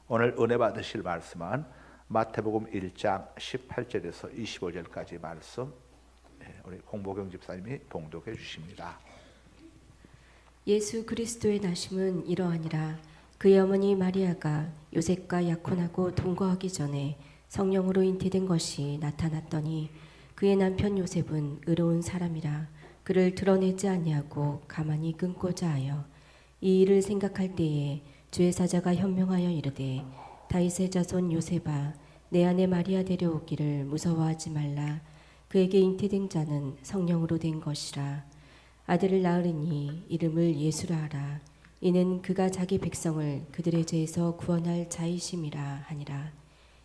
오늘 은혜 받으실 말씀은 마태복음 1장 18절에서 25절까지 말씀, 우리 공보경 집사님이 봉독해 주십니다. 예수 그리스도의 나심은 이러하니라. 그의 어머니 마리아가 요셉과 약혼하고 동거하기 전에 성령으로 잉태된 것이 나타났더니 그의 남편 요셉은 의로운 사람이라 그를 드러내지 아니하고 가만히 끊고자 하여 이 일을 생각할 때에 주의 사자가 현명하여 이르되 다윗의 자손 요셉아 내 아내 마리아 데려오기를 무서워하지 말라. 그에게 잉태된 자는 성령으로 된 것이라. 아들을 낳으리니 이름을 예수라 하라. 이는 그가 자기 백성을 그들의 죄에서 구원할 자이심이라 하니라.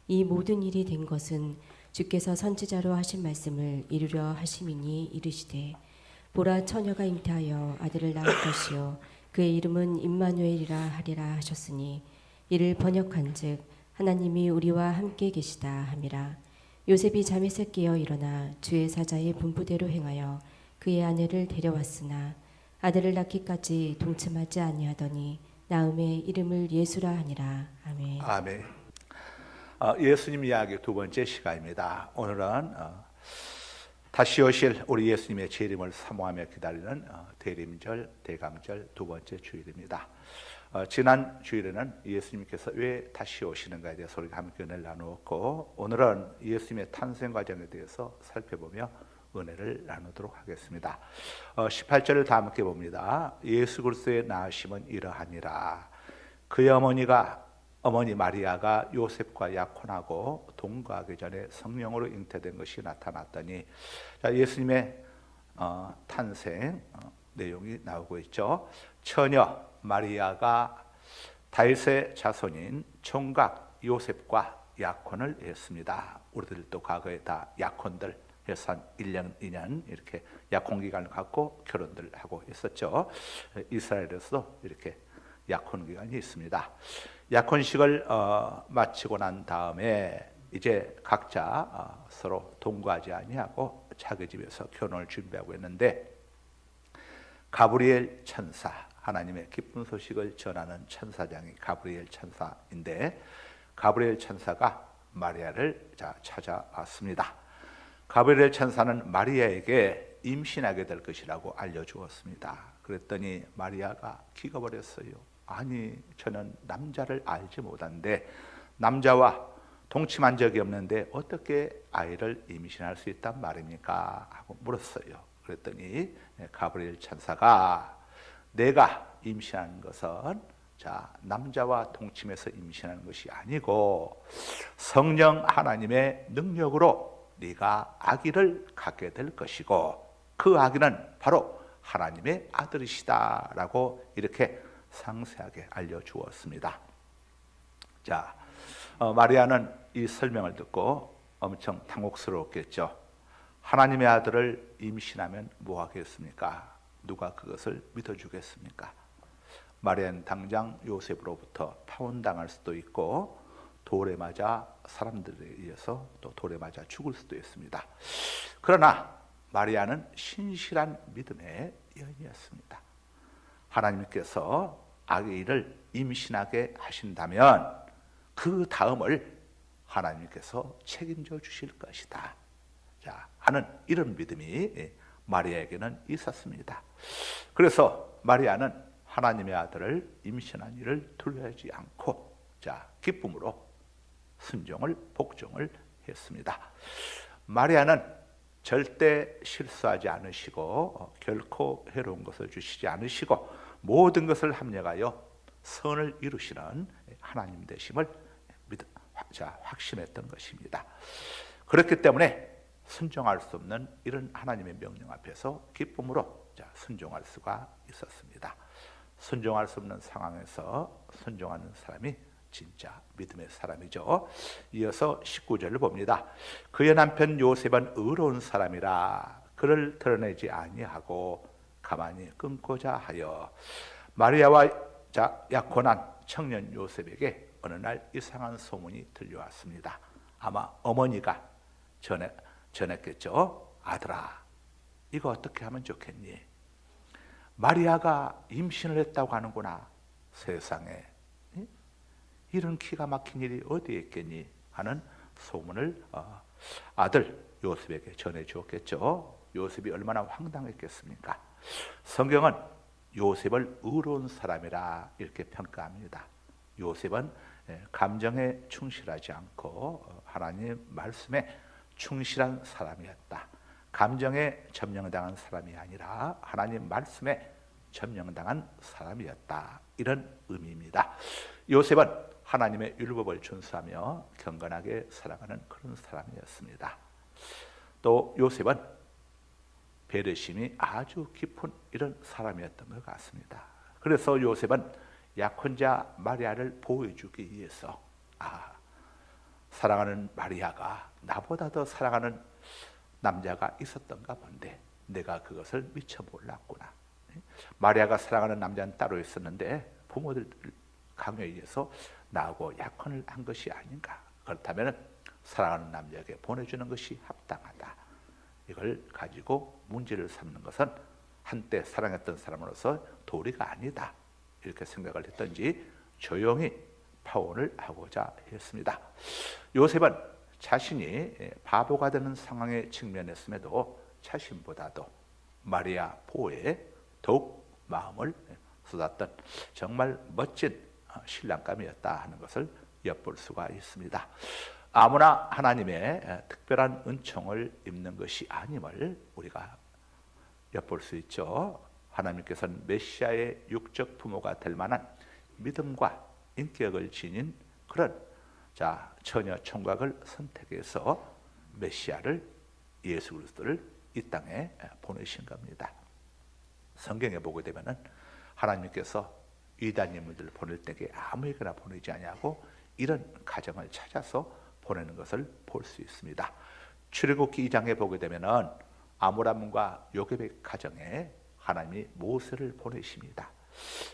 이 모든 일이 된 것은 주께서 선지자로 하신 말씀을 이루려 하심이니 이르시되 보라 처녀가 잉태하여 아들을 낳을 것이요 그의 이름은 임마누엘이라 하리라 하셨으니 이를 번역한즉 하나님이 우리와 함께 계시다 함이라. 요셉이 잠에서 깨어 일어나 주의 사자의 분부대로 행하여 그의 아내를 데려왔으나 아들을 낳기까지 동침하지 아니하더니 낳음에 이름을 예수라 하니라. 아멘. 아멘. 예수님 이야기 두 번째 시간입니다. 오늘은 다시 오실 우리 예수님의 재림을 사모하며 기다리는 대림절, 대강절 두 번째 주일입니다. 지난 주일에는 예수님께서 왜 다시 오시는가에 대해서 우리가 함께 은혜를 나누었고, 오늘은 예수님의 탄생 과정에 대해서 살펴보며 은혜를 나누도록 하겠습니다. 18절을 다 함께 봅니다. 예수 그리스도의 낳으심은 이러하니라. 그의 어머니 마리아가 요셉과 약혼하고 동거하기 전에 성령으로 잉태된 것이 나타났더니, 예수님의 탄생 내용이 나오고 있죠. 처녀 마리아가 다윗의 자손인 총각 요셉과 약혼을 했습니다. 우리들도 과거에 다 약혼들 해서 한 1년, 2년 이렇게 약혼 기간을 갖고 결혼들 하고 있었죠. 이스라엘에서도 이렇게 약혼 기간이 있습니다. 약혼식을 마치고 난 다음에 이제 각자 서로 동거하지 아니하고 자기 집에서 결혼을 준비하고 있는데, 가브리엘 천사, 하나님의 기쁜 소식을 전하는 천사장이 가브리엘 천사인데, 가브리엘 천사가 마리아를 찾아왔습니다. 가브리엘 천사는 마리아에게 임신하게 될 것이라고 알려주었습니다. 그랬더니 마리아가 기겁을 했어요. 아니, 저는 남자를 알지 못한데 남자와 동침한 적이 없는데 어떻게 아이를 임신할 수 있단 말입니까? 하고 물었어요. 그랬더니 가브리엘 천사가 내가 임신하는 것은 남자와 동침해서 임신하는 것이 아니고 성령 하나님의 능력으로 네가 아기를 갖게 될 것이고 그 아기는 바로 하나님의 아들이시다 라고 이렇게 상세하게 알려주었습니다. 마리아는 이 설명을 듣고 엄청 당혹스러웠겠죠. 하나님의 아들을 임신하면 뭐 하겠습니까? 누가 그것을 믿어주겠습니까? 마리아는 당장 요셉으로부터 파혼당할 수도 있고 돌에 맞아 사람들에 의해서 또 돌에 맞아 죽을 수도 있습니다. 그러나 마리아는 신실한 믿음의 여인이었습니다. 하나님께서 아기를 임신하게 하신다면 그 다음을 하나님께서 책임져 주실 것이다 하는 이런 믿음이 마리아에게는 있었습니다. 그래서 마리아는 하나님의 아들을 임신한 일을 두려워하지 않고 기쁨으로 순종을 복종을 했습니다. 마리아는 절대 실수하지 않으시고 결코 해로운 것을 주시지 않으시고 모든 것을 합력하여 선을 이루시는 하나님 되심을 확신했던 것입니다. 그렇기 때문에 순종할 수 없는 이런 하나님의 명령 앞에서 기쁨으로 순종할 수가 있었습니다. 순종할 수 없는 상황에서 순종하는 사람이 진짜 믿음의 사람이죠. 이어서 19절을 봅니다. 그의 남편 요셉은 의로운 사람이라 그를 드러내지 아니하고 가만히 끊고자 하여 마리아와 약혼한 청년 요셉에게 어느 날 이상한 소문이 들려왔습니다. 아마 어머니가 전했겠죠. 아들아, 이거 어떻게 하면 좋겠니? 마리아가 임신을 했다고 하는구나. 세상에 이런 기가 막힌 일이 어디에 있겠니 하는 소문을 아들 요셉에게 전해 주었겠죠. 요셉이 얼마나 황당했겠습니까? 성경은 요셉을 의로운 사람이라 이렇게 평가합니다. 요셉은 감정에 충실하지 않고 하나님 말씀에 충실한 사람이었다. 감정에 점령당한 사람이 아니라 하나님 말씀에 점령당한 사람이었다. 이런 의미입니다. 요셉은 하나님의 율법을 준수하며 경건하게 살아가는 그런 사람이었습니다. 또 요셉은 배려심이 아주 깊은 이런 사람이었던 것 같습니다. 그래서 요셉은 약혼자 마리아를 보호해주기 위해서 사랑하는 마리아가 나보다 더 사랑하는 남자가 있었던가 본데 내가 그것을 미처 몰랐구나. 마리아가 사랑하는 남자는 따로 있었는데 부모들 강요에 의해서 나하고 약혼을 한 것이 아닌가. 그렇다면 사랑하는 남자에게 보내주는 것이 합당하다. 이걸 가지고 문제를 삼는 것은 한때 사랑했던 사람으로서 도리가 아니다. 이렇게 생각을 했던지 조용히 파혼을 하고자 했습니다. 요셉은 자신이 바보가 되는 상황에 직면했음에도 자신보다도 마리아 보호에 더욱 마음을 쏟았던 정말 멋진 신랑감이었다 하는 것을 엿볼 수가 있습니다. 아무나 하나님의 특별한 은총을 입는 것이 아님을 우리가 엿볼 수 있죠. 하나님께서는 메시아의 육적 부모가 될 만한 믿음과 인격을 지닌 그런 처녀 총각을 선택해서 메시아를 예수 그리스도를 이 땅에 보내신 겁니다. 성경에 보게 되면은 하나님께서 위대한 인물들을 보낼 때에 아무에게나 보내지 아니하고 이런 가정을 찾아서 보내는 것을 볼 수 있습니다. 출애굽기 2장에 보게 되면은 아므람과 요셉의 가정에 하나님이 모세를 보내십니다.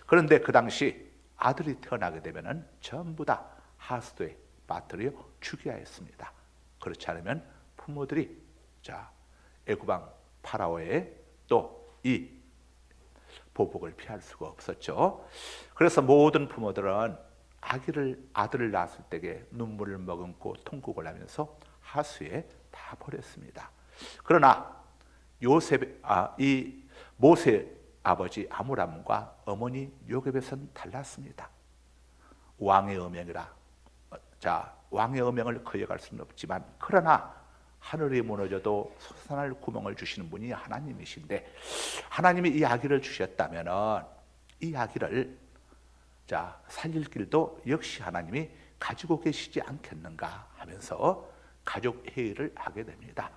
그런데 그 당시 아들이 태어나게 되면은 전부 다 하수도에 빠뜨려 죽여야 했습니다. 그렇지 않으면 부모들이 애굽왕 파라오의 또 이 보복을 피할 수가 없었죠. 그래서 모든 부모들은 아들을 낳았을 때에 눈물을 머금고 통곡을 하면서 하수에 다 버렸습니다. 그러나 이 모세 아버지 아므람과 어머니 요셉에서는 달랐습니다. 왕의 어명이라 왕의 어명을 거역할 수는 없지만 그러나 하늘이 무너져도 솟아날 구멍을 주시는 분이 하나님이신데 하나님이 이 아기를 주셨다면 이 아기를 살릴 길도 역시 하나님이 가지고 계시지 않겠는가 하면서 가족 회의를 하게 됩니다.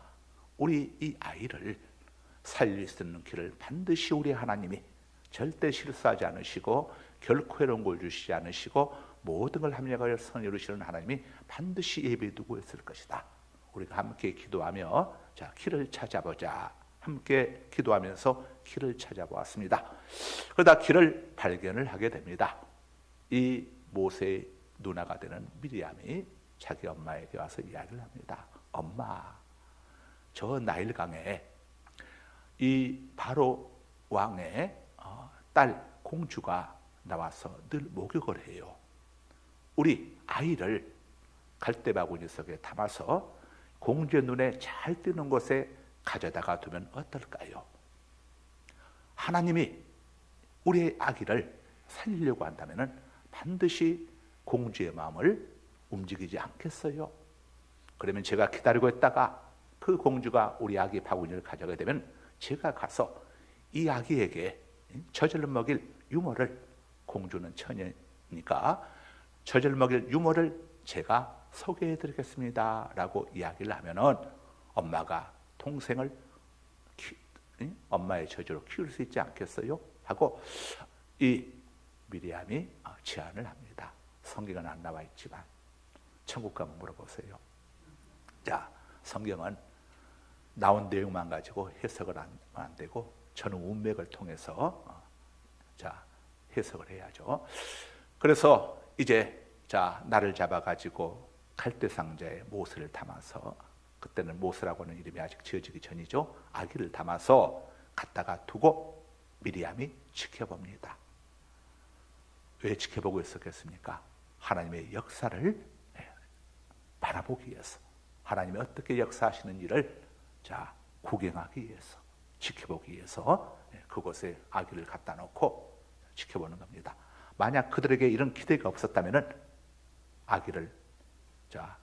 우리 이 아이를 살릴 수 있는 길을 반드시 우리 하나님이 절대 실수하지 않으시고 결코 해로운 걸 주시지 않으시고 모든 걸 합력하여 선을 이루시는 하나님이 반드시 예비해 두고 있을 것이다. 우리가 함께 기도하며 길을 찾아보자. 함께 기도하면서 길을 찾아보았습니다. 그러다 길을 발견을 하게 됩니다. 이 모세의 누나가 되는 미리암이 자기 엄마에게 와서 이야기를 합니다. 엄마, 저 나일강에 이 바로 왕의 딸 공주가 나와서 늘 목욕을 해요. 우리 아이를 갈대바구니 속에 담아서 공주의 눈에 잘 띄는 곳에 가져다가 두면 어떨까요? 하나님이 우리의 아기를 살리려고 한다면 반드시 공주의 마음을 움직이지 않겠어요? 그러면 제가 기다리고 있다가 그 공주가 우리 아기 바구니를 가져가게 되면 제가 가서 이 아기에게 젖을 먹일 유모를, 공주는 처녀니까 젖을 먹일 유모를 제가 소개해 드리겠습니다 라고 이야기를 하면은 엄마가 동생을 엄마의 젖으로 키울 수 있지 않겠어요? 하고 이 미리암이 제안을 합니다. 성경은 안 나와 있지만 천국 가면 물어보세요. 성경은 나온 내용만 가지고 해석을 안 되고 저는 운맥을 통해서 해석을 해야죠. 그래서 이제 나를 잡아가지고 갈대상자에 모세를 담아서, 그때는 모세라고 하는 이름이 아직 지어지기 전이죠. 아기를 담아서 갖다가 두고 미리암이 지켜봅니다. 왜 지켜보고 있었겠습니까? 하나님의 역사를 바라보기 위해서, 하나님이 어떻게 역사하시는지를 구경하기 위해서, 지켜보기 위해서 그곳에 아기를 갖다 놓고 지켜보는 겁니다. 만약 그들에게 이런 기대가 없었다면 아기를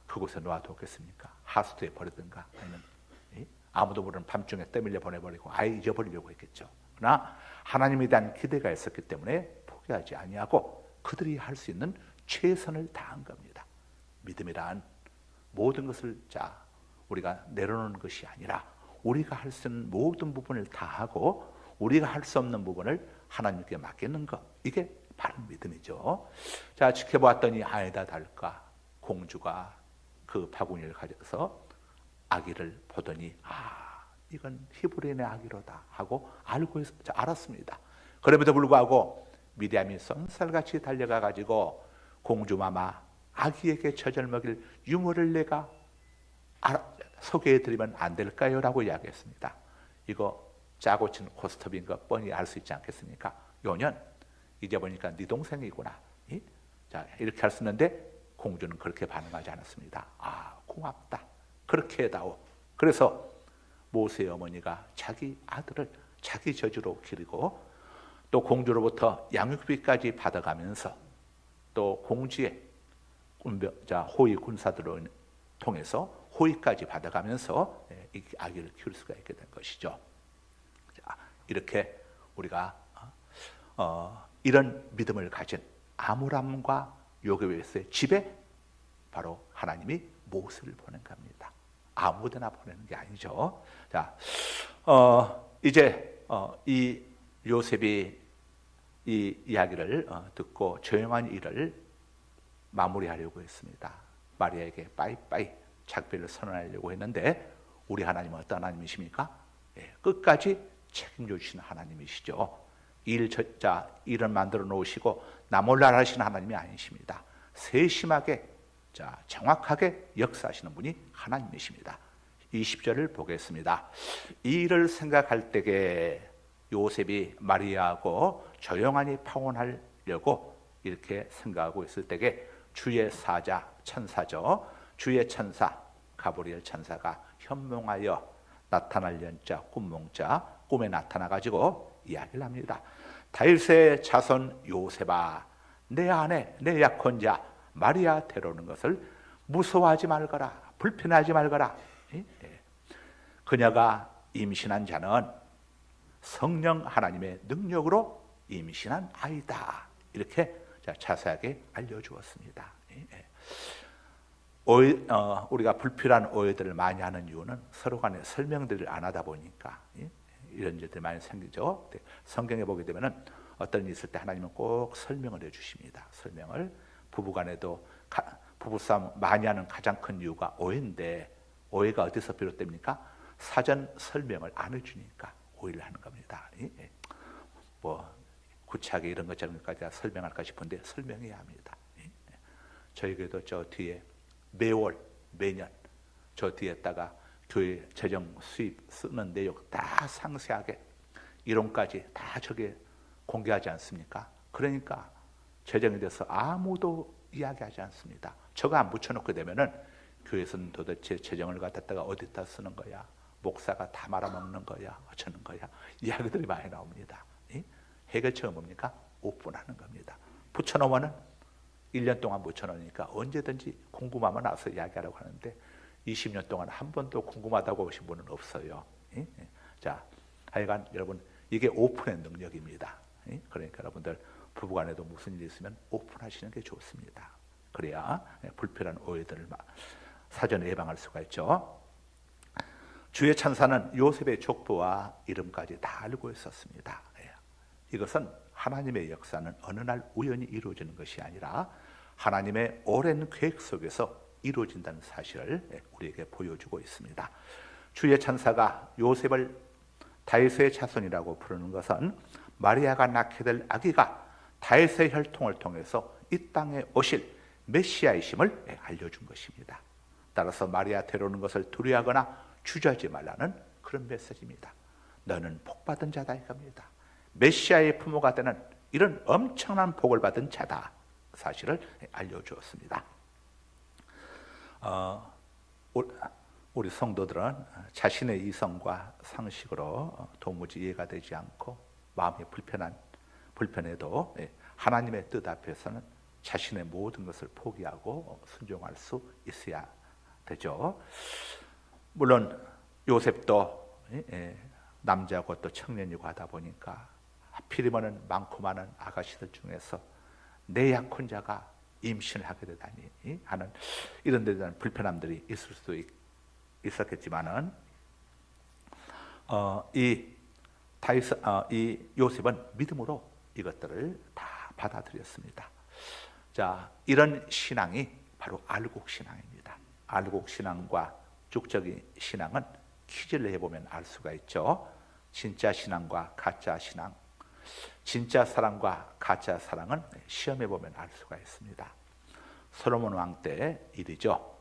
그곳에 놓아두었겠습니까? 하수도에 버리든가 아니면 아무도 모르는 밤중에 떠밀려 보내버리고 아예 잊어버리려고 했겠죠. 그러나 하나님에 대한 기대가 있었기 때문에 포기하지 아니하고 그들이 할 수 있는 최선을 다한 겁니다. 믿음이란 모든 것을 우리가 내려놓는 것이 아니라 우리가 할 수 있는 모든 부분을 다하고 우리가 할 수 없는 부분을 하나님께 맡기는 것, 이게 바른 믿음이죠. 지켜보았더니 아니다 달까 공주가 그 바구니를 가져서 아기를 보더니 이건 히브리인의 아기로다 하고 알았습니다. 그럼에도 불구하고 미디암이 쏜살같이 달려가 가지고 공주마마 아기에게 젖을 먹일 유모를 내가 소개해드리면 안 될까요? 라고 이야기했습니다. 이거 짜고 친 고스톱인 거 뻔히 알 수 있지 않겠습니까? 요년 이제 보니까 네 동생이구나. 이렇게 할 수 있는데 공주는 그렇게 반응하지 않았습니다. 고맙다. 그렇게 해다오. 그래서 모세의 어머니가 자기 아들을 자기 젖으로 기르고 또 공주로부터 양육비까지 받아가면서 또 공주의 호위 군사들을 통해서 호위까지 받아가면서 이 아기를 키울 수가 있게 된 것이죠. 이렇게 우리가 이런 믿음을 가진 아므람과 요게베스의 집에 바로 하나님이 모세를 보낸 겁니다. 아무데나 보내는 게 아니죠. 이제 이 요셉이 이 이야기를 듣고 조용한 일을 마무리하려고 했습니다. 마리아에게 빠이빠이 작별을 선언하려고 했는데 우리 하나님은 어떤 하나님이십니까? 끝까지 책임져 주시는 하나님이시죠. 일을 만들어 놓으시고 나 몰라 하시는 하나님이 아니십니다. 세심하게 정확하게 역사하시는 분이 하나님이십니다. 20절을 보겠습니다. 이 일을 생각할 때에 요셉이 마리아하고 조용하니 파혼하려고 이렇게 생각하고 있을 때에 주의 사자 천사죠. 주의 천사 가브리엘 천사가 현몽하여 나타날 연자 꿈몽자 꿈에 나타나 가지고 이야기를 합니다. 다윗의 자손 요셉아, 내 아내 내 약혼자 마리아 데려오는 것을 무서워하지 말거라, 불편하지 말거라. 그녀가 임신한 자는 성령 하나님의 능력으로 임신한 아이다. 이렇게 자세하게 알려주었습니다. 우리가 불필요한 오해들을 많이 하는 이유는 서로 간에 설명들을 안 하다 보니까 이런 일들이 많이 생기죠. 성경에 보게 되면 어떤 일이 있을 때 하나님은 꼭 설명을 해주십니다. 설명을 부부간에도 부부싸움 많이 하는 가장 큰 이유가 오해인데 오해가 어디서 비롯됩니까? 사전 설명을 안 해주니까 오해를 하는 겁니다. 구체하게 이런 것까지 설명할까 싶은데 설명해야 합니다. 저희 교회도 저 뒤에 매년 저 뒤에다가 교회 재정 수입 쓰는 내용 다 상세하게 이론까지 다 저게 공개하지 않습니까? 그러니까 재정에 대해서 아무도 이야기하지 않습니다. 저거 안 붙여놓게 되면은 교회에서는 도대체 재정을 갖다가 어디다 쓰는 거야? 목사가 다 말아먹는 거야? 어쩌는 거야? 이야기들이 많이 나옵니다. 해결책은 뭡니까? 오픈하는 겁니다. 붙여놓으면은 1년 동안 붙여놓으니까 언제든지 궁금하면 와서 이야기하라고 하는데 20년 동안 한 번도 궁금하다고 오신 분은 없어요. 하여간 여러분 이게 오픈의 능력입니다. 그러니까 여러분들 부부간에도 무슨 일이 있으면 오픈하시는 게 좋습니다. 그래야 불필요한 오해들을 사전에 예방할 수가 있죠. 주의 천사는 요셉의 족보와 이름까지 다 알고 있었습니다. 이것은 하나님의 역사는 어느 날 우연히 이루어지는 것이 아니라 하나님의 오랜 계획 속에서 이루어진다는 사실을 우리에게 보여주고 있습니다. 주의 천사가 요셉을 다윗의 자손이라고 부르는 것은 마리아가 낳게 될 아기가 다윗의 혈통을 통해서 이 땅에 오실 메시아이심을 알려준 것입니다. 따라서 마리아 데려오는 것을 두려워하거나 주저하지 말라는 그런 메시지입니다. 너는 복받은 자다 이겁니다. 메시아의 부모가 되는 이런 엄청난 복을 받은 자다. 사실을 알려주었습니다. 우리 성도들은 자신의 이성과 상식으로 도무지 이해가 되지 않고 마음이 불편해도 하나님의 뜻 앞에서는 자신의 모든 것을 포기하고 순종할 수 있어야 되죠. 물론 요셉도 남자고 또 청년이고 하다 보니까 하필이면 많고 많은 아가씨들 중에서 내 약혼자가 임신을 하게 되다니 하는 이런 데 대한 불편함들이 있을 수도 있었겠지만은 이 요셉은 믿음으로 이것들을 다 받아들였습니다. 자, 이런 신앙이 바로 알곡 신앙입니다. 알곡 신앙과 죽적인 신앙은 퀴즈를 해보면 알 수가 있죠. 진짜 신앙과 가짜 신앙, 진짜 사랑과 가짜 사랑은 시험해보면 알 수가 있습니다. 솔로몬 왕 때 일이죠.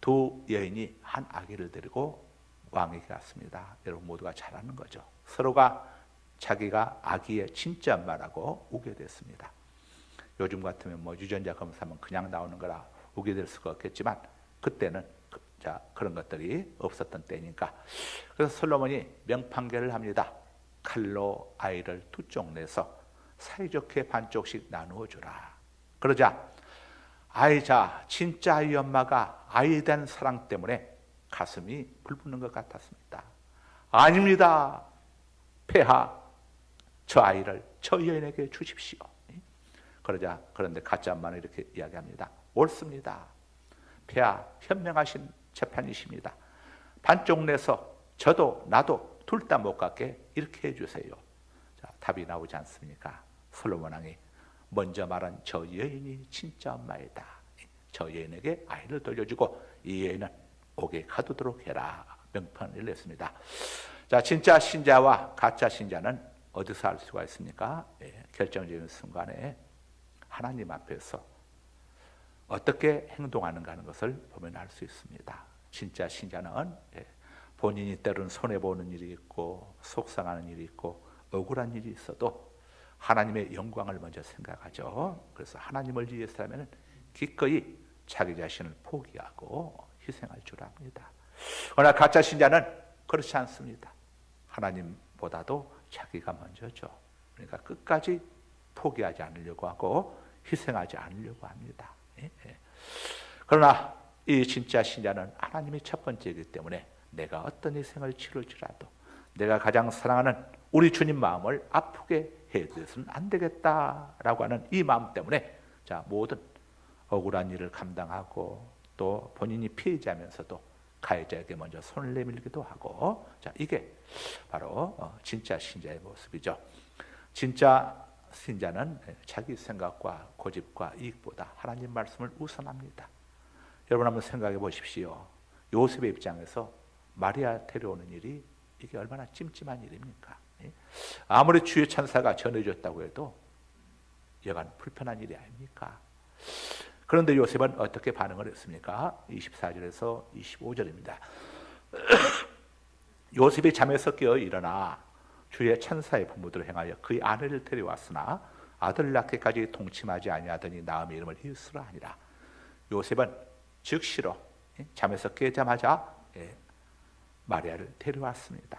두 여인이 한 아기를 데리고 왕에게 갔습니다. 여러분 모두가 잘 아는 거죠. 서로가 자기가 아기의 진짜 엄마라고 우게 됐습니다. 요즘 같으면 유전자 검사하면 그냥 나오는 거라 우게 될 수가 없겠지만 그때는 그런 것들이 없었던 때니까. 그래서 솔로몬이 명판결을 합니다. 칼로 아이를 두 쪽 내서 사이좋게 반쪽씩 나누어 주라. 그러자 진짜 아이 엄마가 아이에 대한 사랑 때문에 가슴이 불붙는 것 같았습니다. 아닙니다. 폐하, 저 아이를 저 여인에게 주십시오. 그런데 가짜 엄마는 이렇게 이야기합니다. 옳습니다. 폐하, 현명하신 재판이십니다. 반쪽 내서 저도 나도 둘 다 못 갖게 이렇게 해주세요. 자, 답이 나오지 않습니까? 솔로몬 왕이 먼저 말한 저 여인이 진짜 엄마이다. 저 여인에게 아이를 돌려주고 이 여인은 옥에 가두도록 해라. 명판을 냈습니다. 자, 진짜 신자와 가짜 신자는 어디서 알 수가 있습니까? 결정적인 순간에 하나님 앞에서 어떻게 행동하는가 하는 것을 보면 알 수 있습니다. 진짜 신자는 본인이 때로는 손해보는 일이 있고 속상하는 일이 있고 억울한 일이 있어도 하나님의 영광을 먼저 생각하죠. 그래서 하나님을 위해서라면 기꺼이 자기 자신을 포기하고 희생할 줄 압니다. 그러나 가짜 신자는 그렇지 않습니다. 하나님보다도 자기가 먼저죠. 그러니까 끝까지 포기하지 않으려고 하고 희생하지 않으려고 합니다. 그러나 이 진짜 신자는 하나님이 첫 번째이기 때문에 내가 어떤 희생을 치를지라도 내가 가장 사랑하는 우리 주님 마음을 아프게 해서는 안 되겠다라고 하는 이 마음 때문에 모든 억울한 일을 감당하고 또 본인이 피해자면서도 가해자에게 먼저 손을 내밀기도 하고 이게 바로 진짜 신자의 모습이죠. 진짜 신자는 자기 생각과 고집과 이익보다 하나님 말씀을 우선합니다. 여러분 한번 생각해 보십시오. 요셉의 입장에서 마리아 데려오는 일이 이게 얼마나 찜찜한 일입니까? 아무리 주의 천사가 전해줬다고 해도 여간 불편한 일이 아닙니까? 그런데 요셉은 어떻게 반응을 했습니까? 24절에서 25절입니다. 요셉이 잠에서 깨어 일어나 주의 천사의 부모들을 행하여 그의 아내를 데려왔으나 아들 낳기까지 동침하지 아니하더니 낳음의 이름을 히스라 하니라. 요셉은 즉시로 잠에서 깨자마자 마리아를 데려왔습니다.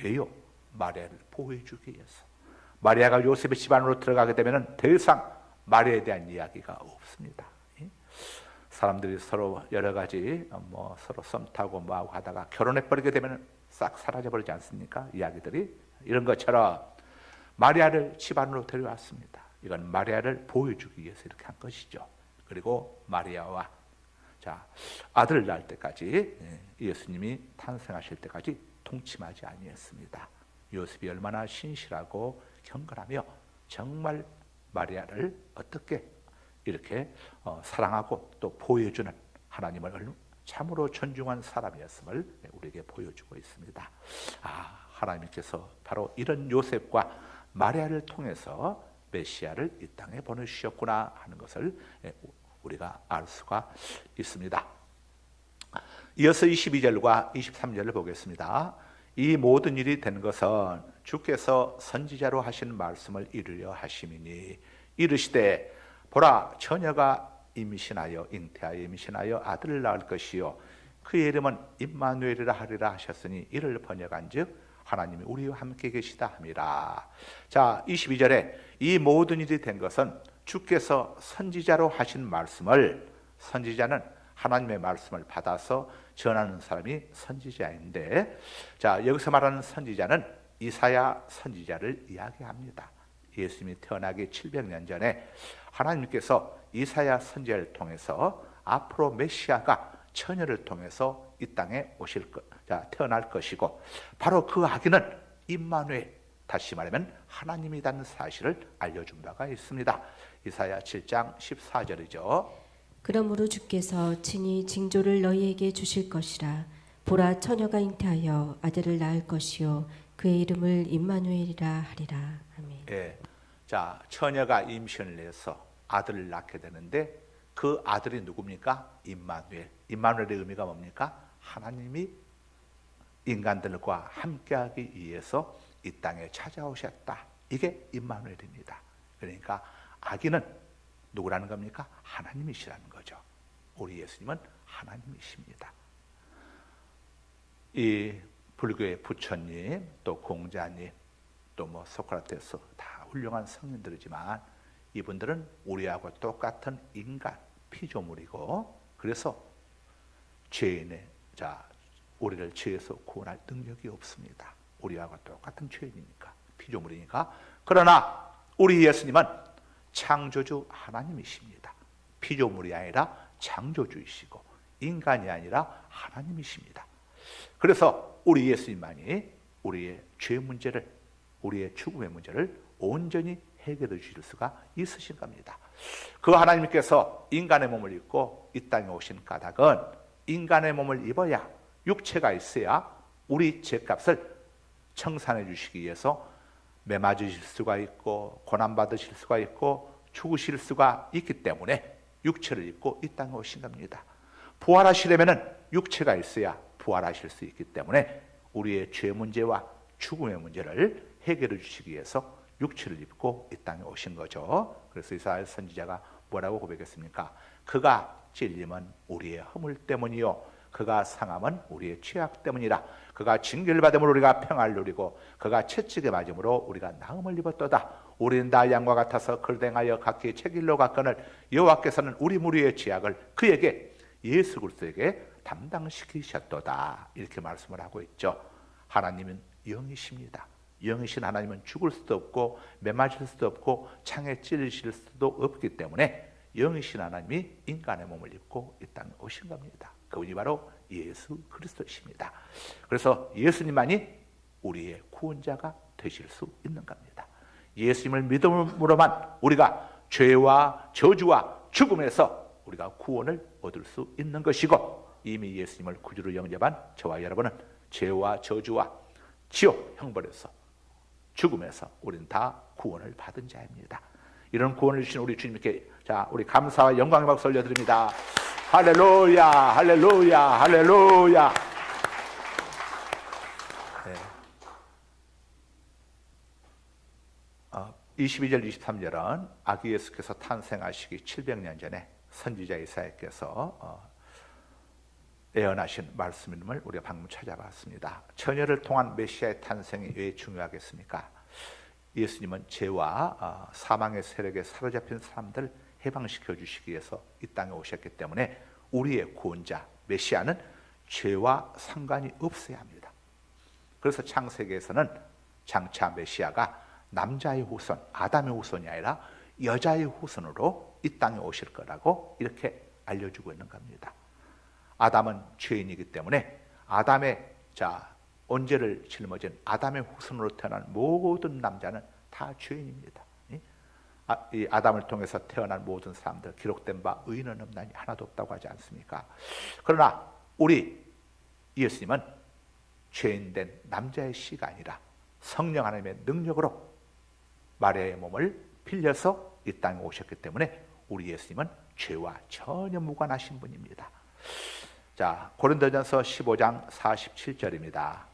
왜요? 마리아를 보호해주기 위해서. 마리아가 요셉의 집안으로 들어가게 되면 더 이상 마리아에 대한 이야기가 없습니다. 사람들이 서로 여러 가지 서로 썸 타고 뭐하고 하다가 결혼해버리게 되면 싹 사라져버리지 않습니까? 이야기들이. 이런 것처럼 마리아를 집안으로 데려왔습니다. 이건 마리아를 보여주기 위해서 이렇게 한 것이죠. 그리고 마리아와 아들을 낳을 때까지 예수님이 탄생하실 때까지 동침하지 아니했습니다. 요셉이 얼마나 신실하고 경건하며 정말 마리아를 어떻게 이렇게 사랑하고 또 보여주는 하나님을 참으로 존중한 사람이었음을 우리에게 보여주고 있습니다. 하나님께서 바로 이런 요셉과 마리아를 통해서 메시아를 이 땅에 보내주셨구나 하는 것을 우리가 알 수가 있습니다. 이어서 22절과 23절을 보겠습니다. 이 모든 일이 된 것은 주께서 선지자로 하신 말씀을 이루려 하심이니 이르시되 보라 처녀가 임신하여 잉태하여 임신하여 아들을 낳을 것이요 그의 이름은 임마누엘이라 하리라 하셨으니 이를 번역한즉 하나님이 우리와 함께 계시다 함이라. 자, 22절에 이 모든 일이 된 것은 주께서 선지자로 하신 말씀을, 선지자는 하나님의 말씀을 받아서 전하는 사람이 선지자인데, 자, 여기서 말하는 선지자는 이사야 선지자를 이야기합니다. 예수님이 태어나기 700년 전에 하나님께서 이사야 선지자를 통해서 앞으로 메시아가 처녀를 통해서 이 땅에 태어날 것이고, 바로 그 아기는 임마누엘, 다시 말하면 하나님이라는 사실을 알려준 바가 있습니다. 이사야 7장 14절이죠. 그러므로 주께서 친히 징조를 너희에게 주실 것이라. 보라 처녀가 잉태하여 아들을 낳을 것이요 그의 이름을 임마누엘이라 하리라. 아멘. 예, 자, 처녀가 임신을 해서 아들을 낳게 되는데 그 아들이 누굽니까? 임마누엘. 임마누엘의 의미가 뭡니까? 하나님이 인간들과 함께하기 위해서 이 땅에 찾아오셨다. 이게 임마누엘입니다. 그러니까 아기는 누구라는 겁니까? 하나님이시라는 거죠. 우리 예수님은 하나님이십니다. 이 불교의 부처님, 또 공자님, 또 뭐 소크라테스 다 훌륭한 성인들이지만 이분들은 우리하고 똑같은 인간, 피조물이고, 그래서 죄인의, 우리를 죄에서 구원할 능력이 없습니다. 우리하고 똑같은 죄인이니까, 피조물이니까. 그러나 우리 예수님은 창조주 하나님이십니다. 피조물이 아니라 창조주이시고 인간이 아니라 하나님이십니다. 그래서 우리 예수님만이 우리의 죄 문제를, 우리의 죽음의 문제를 온전히 해결해 주실 수가 있으신 겁니다. 그 하나님께서 인간의 몸을 입고 이 땅에 오신 까닭은 인간의 몸을 입어야, 육체가 있어야 우리 죄값을 청산해 주시기 위해서 매 맞으실 수가 있고 고난받으실 수가 있고 죽으실 수가 있기 때문에 육체를 입고 이 땅에 오신 겁니다. 부활하시려면 육체가 있어야 부활하실 수 있기 때문에 우리의 죄 문제와 죽음의 문제를 해결해 주시기 위해서 육체를 입고 이 땅에 오신 거죠. 그래서 이사야 선지자가 뭐라고 고백했습니까? 그가 찔림은 우리의 허물 때문이요 그가 상함은 우리의 죄악 때문이라. 그가 징계를 받음으로 우리가 평안을 누리고 그가 채찍에 맞음으로 우리가 나음을 입었도다. 우리는 다 양과 같아서 걸댕하여 각기 책일로 갔거늘 여호와께서는 우리 무리의 죄악을 그에게, 예수 그리스도에게 담당시키셨도다. 이렇게 말씀을 하고 있죠. 하나님은 영이십니다. 영이신 하나님은 죽을 수도 없고 매맞을 수도 없고 창에 찔리실 수도 없기 때문에 영이신 하나님이 인간의 몸을 입고 이 땅에 오신 겁니다. 그분이 바로 예수 그리스도이십니다. 그래서 예수님만이 우리의 구원자가 되실 수 있는 겁니다. 예수님을 믿음으로만 우리가 죄와 저주와 죽음에서 우리가 구원을 얻을 수 있는 것이고, 이미 예수님을 구주로 영접한 저와 여러분은 죄와 저주와 지옥 형벌에서, 죽음에서 우리는 다 구원을 받은 자입니다. 이런 구원을 주신 우리 주님께 우리 감사와 영광의 박수 올려드립니다. 할렐루야, 할렐루야, 할렐루야. 네. 22절, 23절은 아기 예수께서 탄생하시기 700년 전에 선지자 이사야께서 예언하신 말씀임을 우리가 방금 찾아봤습니다. 처녀를 통한 메시아의 탄생이 왜 중요하겠습니까? 예수님은 죄와 사망의 세력에 사로잡힌 사람들 해방시켜 주시기 위해서 이 땅에 오셨기 때문에 우리의 구원자 메시아는 죄와 상관이 없어야 합니다. 그래서 창세기에서는 장차 메시아가 남자의 후손, 아담의 후손이 아니라 여자의 후손으로 이 땅에 오실 거라고 이렇게 알려주고 있는 겁니다. 아담은 죄인이기 때문에 아담의 언제를 짊어진 아담의 후손으로 태어난 모든 남자는 다 죄인입니다. 이 아담을 통해서 태어난 모든 사람들 기록된 바 의인은 없나니 하나도 없다고 하지 않습니까? 그러나 우리 예수님은 죄인된 남자의 씨가 아니라 성령 하나님의 능력으로 마리아의 몸을 빌려서 이 땅에 오셨기 때문에 우리 예수님은 죄와 전혀 무관하신 분입니다. 고린도전서 15장 47절입니다.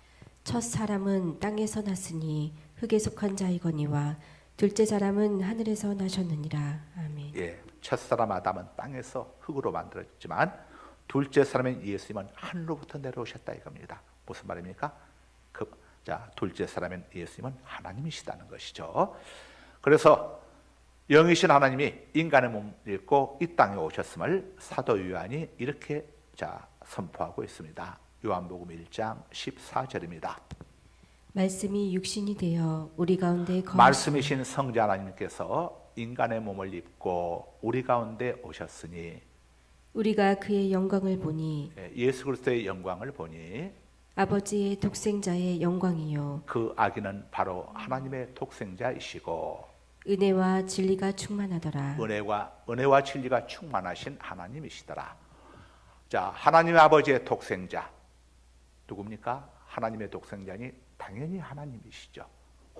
첫 사람은 땅에서 났으니 흙에 속한 자이거니와 둘째 사람은 하늘에서 나셨느니라. 아멘. 예, 첫사람 아담은 땅에서 흙으로 만들어졌지만 둘째 사람인 예수님은 하늘로부터 내려오셨다 이겁니다. 무슨 말입니까? 둘째 사람인 예수님은 하나님이시다는 것이죠. 그래서 영이신 하나님이 인간의 몸을 입고 이 땅에 오셨음을 사도 요한이 이렇게 선포하고 있습니다. 요한복음 1장 14절입니다. 말씀이 육신이 되어 우리 가운데 말씀이신 성자 하나님께서 인간의 몸을 입고 우리 가운데 오셨으니 우리가 그의 영광을 보니 예수 그리스도의 영광을 보니 아버지의 독생자의 영광이요 그 아기는 바로 하나님의 독생자이시고 은혜와 진리가 충만하더라. 은혜와 진리가 충만하신 하나님이시더라. 자, 하나님의 아버지의 독생자 누굽니까? 하나님의 독생자니 당연히 하나님이시죠.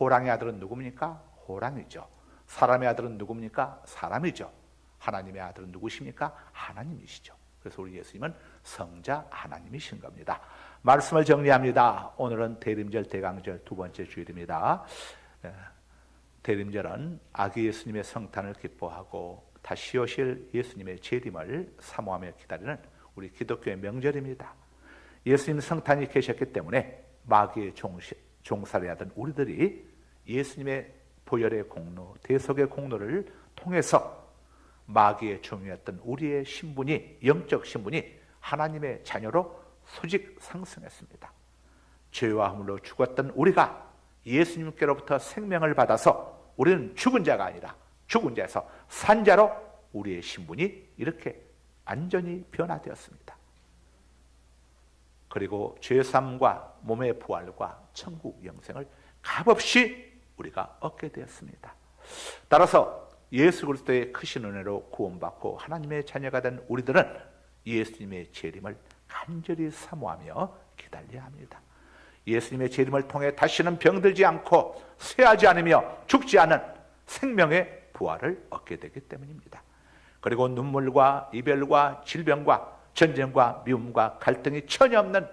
호랑의 아들은 누굽니까? 호랑이죠. 사람의 아들은 누굽니까? 사람이죠. 하나님의 아들은 누구십니까? 하나님이시죠. 그래서 우리 예수님은 성자 하나님이신 겁니다. 말씀을 정리합니다. 오늘은 대림절 대강절 두 번째 주일입니다. 대림절은 아기 예수님의 성탄을 기뻐하고 다시 오실 예수님의 재림을 사모하며 기다리는 우리 기독교의 명절입니다. 예수님 성탄이 계셨기 때문에 마귀의 종살이 하던 우리들이 예수님의 보혈의 공로, 대속의 공로를 통해서 마귀의 종이었던 우리의 신분이, 영적 신분이 하나님의 자녀로 수직 상승했습니다. 죄와 허물로 죽었던 우리가 예수님께로부터 생명을 받아서 우리는 죽은 자가 아니라 죽은 자에서 산 자로 우리의 신분이 이렇게 완전히 변화되었습니다. 그리고 죄사함과 몸의 부활과 천국 영생을 값없이 우리가 얻게 되었습니다. 따라서 예수 그리스도의 크신 은혜로 구원받고 하나님의 자녀가 된 우리들은 예수님의 재림을 간절히 사모하며 기다려야 합니다. 예수님의 재림을 통해 다시는 병들지 않고 쇠하지 않으며 죽지 않은 생명의 부활을 얻게 되기 때문입니다. 그리고 눈물과 이별과 질병과 전쟁과 미움과 갈등이 전혀 없는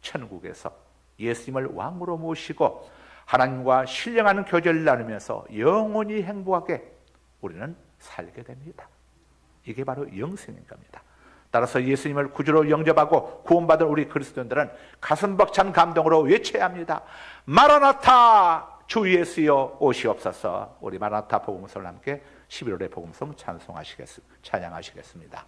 천국에서 예수님을 왕으로 모시고 하나님과 신령한 교제를 나누면서 영원히 행복하게 우리는 살게 됩니다. 이게 바로 영생인 겁니다. 따라서 예수님을 구주로 영접하고 구원받은 우리 그리스도인들은 가슴 벅찬 감동으로 외쳐야 합니다. 마라나타 주 예수여 오시옵소서. 우리 마라나타 복음서를 함께 11월의 복음성 찬양하시겠습니다.